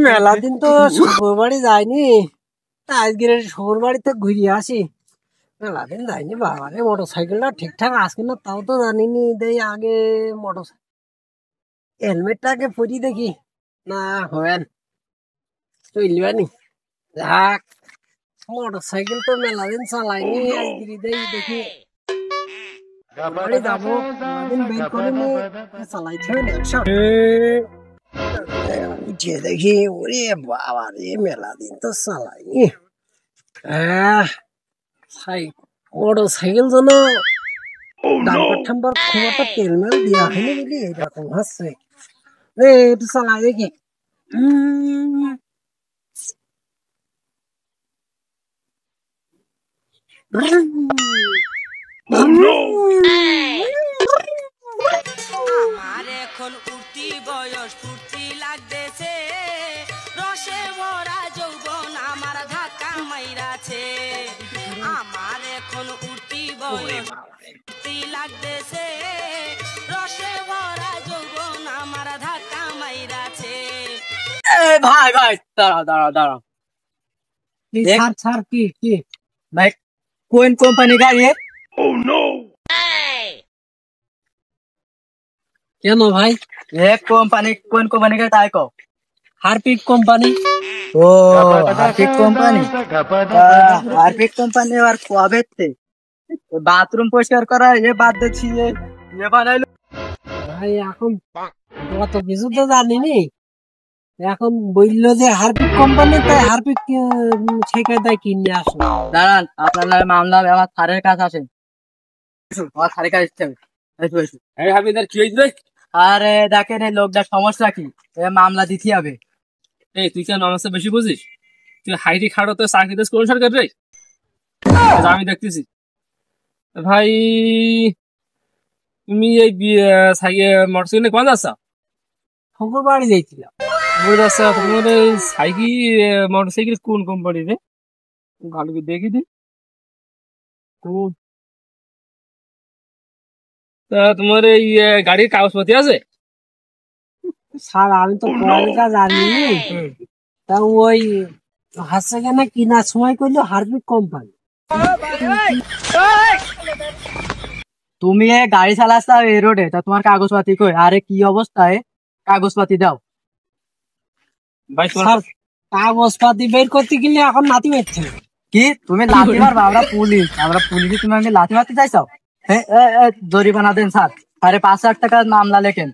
মেলা দিন তো শ্বশুর বাড়ি যায়নি, আজকের শ্বশুর বাড়িতে ঘুরে আসি। মেলা দিন যায়নি বাবারে, মোটর সাইকেলটা ঠিকঠাক আসবে না তাও তো জানিনি। দেই আগে মোটর হেলমেটটাকে পরি দেখি না হয় চলবানি। যাক, মোটর সাইকেল তো মেলা দিন চালাইনি, আজকে দেই দেখি বাড়ি যাবো। মেলা দিন বের করিনি, চালাইতে হবে না সব। উঠে দেখি, ওরে বাবা রে, মেলা দিন তো চালাইনি। মোটর সাইকেল যেন ডাম্পার ঠাম্পার খুব একটা তেল মেল দেওয়া হয়নি বলি এরকম হচ্ছে। একটু চালাই দেখি। আমার এখন উঠতি বয়স, ফুর্তি লাগতেছে, রসে ভরা যৌবন আমার ধাক্কা মাইরাছে। আমার এখন উঠতি বয়স, ফুর্তি লাগতেছে, রসে ভরা যৌবন আমার ধাক্কা মাইরাছে। ভাই ভাই দাঁড়া দাঁড়া দাঁড়া, ছাড় কি কি ভাই কোন কোম্পানি গাড়ি? কেন ভাই? কোম্পানি কোন কোম্পানি গাড়ি তাই কও। Harpic company. ও হারপিক কোম্পানি, হারপিক কোম্পানি আর কবে বাথরুম পরিষ্কার করা এ বাদ দিচ্ছি, এ বানাইলো ভাই এখন অত কিছু তো জানিনি। এখন বললো যে হারপিক কোম্পানি, তাই হারপিক শেখায় তাই কিনে আসো। দাঁড়ান, আপনার মামলা আমার থারের কাজ আছে, আমার থারের কাজ ইচ্ছে হবে। কি হয়েছে? আরে দেখেন এই লোকটার সমস্যা কি, মামলা দিতে হবে। এই তুই কেন আমার বেশি বুঝিস? তুই হাইটি খাড়ো তো চাকরিতে কোন সরকার রে? আমি দেখতেছি ভাই, তুমি এই মোটরসাইকেল কোন যাচ্ছ? শ্বশুর বাড়ি যাইছিলাম। তোমার এই মোটরসাইকেল কোন কোম্পানি রে? ভালো করে দেখি দি। তা তোমার এই গাড়ির কাগজপত্র আছে? স্যার আমি তো পড়ালেখা জানি, তা ওই হাসছে কেন কিনার সময় করলো হারপিক কোম্পানি। তুমি গাড়ি চালাচ্ছ এই রোডে, তা তোমার কাগজপাতি কই? আরে কি অবস্থায় কাগজপাতি দাও। ভাই স্যার কাগজপাতি বের করতে গেলে এখন নাতি মারছে। কি তুমি লাথি মারবা? আমরা পুলিশ, তুমি আমাকে লাথি মারতে চাইছো? হ্যাঁ, জরিমানা দেন স্যার, আরে 5 লাখ টাকার মামলা লেখেন।